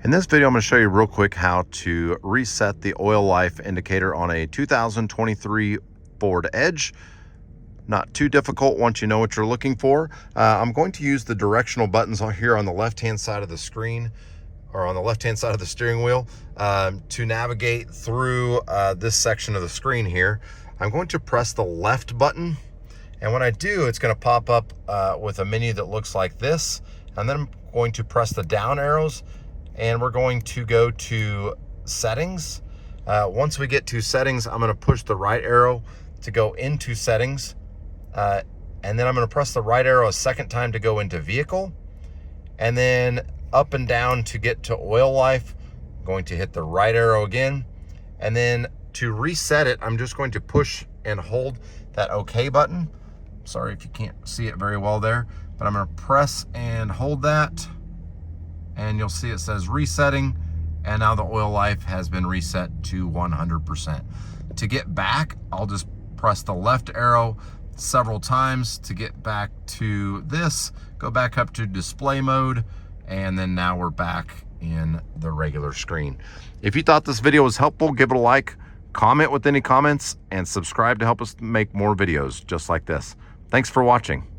In this video, I'm going to show you real quick how to reset the oil life indicator on a 2023 Ford Edge. Not too difficult once you know what you're looking for. I'm going to use the directional buttons on here on the left-hand side of the screen, or on the left-hand side of the steering wheel, to navigate through this section of the screen here. I'm going to press the left button, and when I do, it's going to pop up with a menu that looks like this. And then I'm going to press the down arrows, and we're going to go to settings. Once we get to settings, I'm going to push the right arrow to go into settings. And then I'm going to press the right arrow a second time to go into vehicle. And then up and down to get to oil life. I'm going to hit the right arrow again. And then to reset it, I'm just going to push and hold that OK button. Sorry if you can't see it very well there, but I'm going to press and hold that. And you'll see it says resetting, and now the oil life has been reset to 100%. To get back, I'll just press the left arrow several times to get back to this, go back up to display mode, and then now we're back in the regular screen. If you thought this video was helpful, give it a like, comment with any comments, and subscribe to help us make more videos just like this. Thanks for watching.